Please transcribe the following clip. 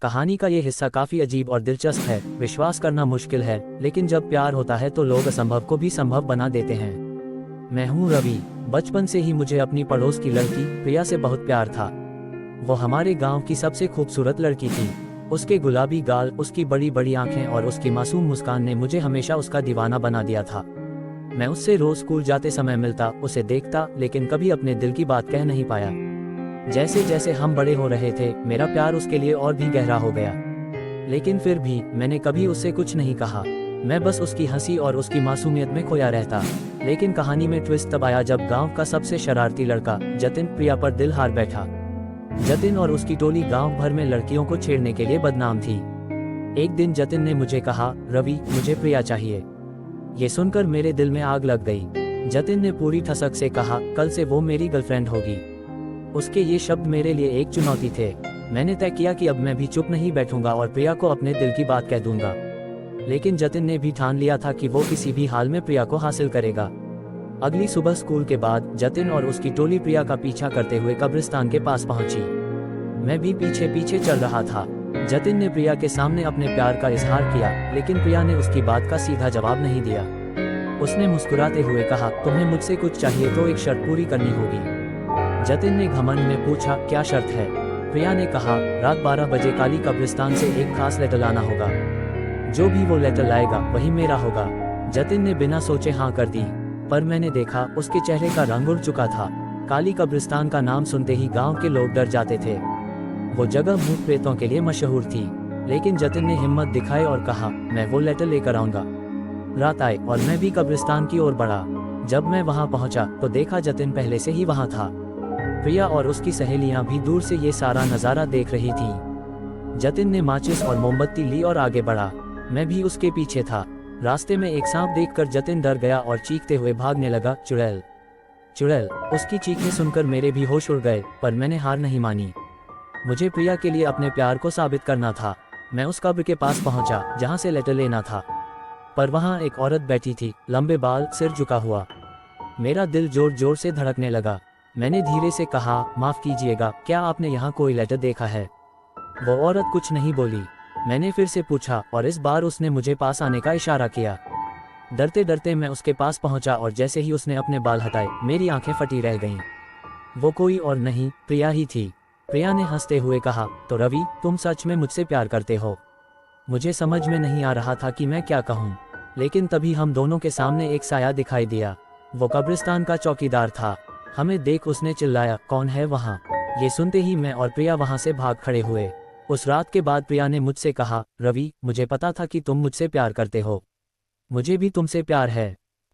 कहानी का ये हिस्सा काफी अजीब और दिलचस्प है। विश्वास करना मुश्किल है, लेकिन जब प्यार होता है तो लोग असंभव को भी संभव बना देते हैं। मैं हूँ रवि। बचपन से ही मुझे अपनी पड़ोस की लड़की प्रिया से बहुत प्यार था। वो हमारे गांव की सबसे खूबसूरत लड़की थी। उसके गुलाबी गाल, उसकी बड़ी बड़ी आंखें और उसकी मासूम मुस्कान ने मुझे हमेशा उसका दीवाना बना दिया था। मैं उससे रोज स्कूल जाते समय मिलता, उसे देखता, लेकिन कभी अपने दिल की बात कह नहीं पाया। जैसे जैसे हम बड़े हो रहे थे, मेरा प्यार उसके लिए और भी गहरा हो गया। लेकिन फिर भी मैंने कभी उससे कुछ नहीं कहा। मैं बस उसकी हंसी और उसकी मासूमियत में खोया रहता। लेकिन कहानी में ट्विस्ट तब आया जब गांव का सबसे शरारती लड़का जतिन प्रिया पर दिल हार बैठा। जतिन और उसकी टोली गांव भर में लड़कियों को छेड़ने के लिए बदनाम थी। एक दिन जतिन ने मुझे कहा, रवि, मुझे प्रिया चाहिए। ये सुनकर मेरे दिल में आग लग गई। जतिन ने पूरी ठसक से कहा, कल से वो मेरी गर्लफ्रेंड होगी। उसके ये शब्द मेरे लिए एक चुनौती थे। मैंने तय किया कि अब मैं भी चुप नहीं बैठूंगा और प्रिया को अपने दिल की बात कह दूंगा। लेकिन जतिन ने भी ठान लिया था कि वो किसी भी हाल में प्रिया को हासिल करेगा। अगली सुबह स्कूल के बाद जतिन और उसकी टोली प्रिया का पीछा करते हुए कब्रिस्तान के पास पहुंची। मैं भी पीछे पीछे चल रहा था। जतिन ने प्रिया के सामने अपने प्यार का इजहार किया, लेकिन प्रिया ने उसकी बात का सीधा जवाब नहीं दिया। उसने मुस्कुराते हुए कहा, तुम्हें मुझसे कुछ चाहिए तो एक शर्त पूरी करनी होगी। जतिन ने घमंड में पूछा, क्या शर्त है? प्रिया ने कहा, रात 12 बजे काली कब्रिस्तान से एक खास लेटर लाना होगा। जो भी वो लेटर लाएगा वही मेरा होगा। जतिन ने बिना सोचे हाँ कर दी, पर मैंने देखा उसके चेहरे का रंग उड़ चुका था। काली कब्रिस्तान का नाम सुनते ही गांव के लोग डर जाते थे। वो जगह भूत प्रेतों के लिए मशहूर थी। लेकिन जतिन ने हिम्मत दिखाई और कहा, मैं वो लेटर लेकर आऊंगा। रात आई और मैं भी कब्रिस्तान की ओर बढ़ा। जब मैं वहां पहुंचा तो देखा जतिन पहले से ही वहां था। प्रिया और उसकी सहेलियां भी दूर से ये सारा नज़ारा देख रही थीं। जतिन ने माचिस और मोमबत्ती ली और आगे बढ़ा। मैं भी उसके पीछे था। रास्ते में एक सांप देखकर जतिन डर गया और चीखते हुए भागने लगा, चुड़ैल, चुड़ैल। उसकी चीखें सुनकर मेरे भी होश उड़ गए, पर मैंने हार नहीं मानी। मुझे प्रिया के लिए अपने प्यार को साबित करना था। मैं उस कब्र के पास पहुंचा जहां से लेटर लेना था, पर वहां एक औरत बैठी थी, लंबे बाल, सिर झुका हुआ। मेरा दिल जोर जोर से धड़कने लगा। मैंने धीरे से कहा, माफ कीजिएगा, क्या आपने यहाँ कोई लेटर देखा है? वो औरत कुछ नहीं बोली। मैंने फिर से पूछा और इस बार उसने मुझे पास आने का इशारा किया। डरते डरते मैं उसके पास पहुंचा और जैसे ही उसने अपने बाल हटाए, मेरी आंखें फटी रह गईं। वो कोई और नहीं, प्रिया ही थी। प्रिया ने हंसते हुए कहा, तो रवि, तुम सच में मुझसे प्यार करते हो? मुझे समझ में नहीं आ रहा था कि मैं क्या कहूँ। लेकिन तभी हम दोनों के सामने एक साया दिखाई दिया। वो कब्रिस्तान का चौकीदार था। हमें देख उसने चिल्लाया, कौन है वहाँ? ये सुनते ही मैं और प्रिया वहाँ से भाग खड़े हुए। उस रात के बाद प्रिया ने मुझसे कहा, रवि, मुझे पता था कि तुम मुझसे प्यार करते हो। मुझे भी तुमसे प्यार है।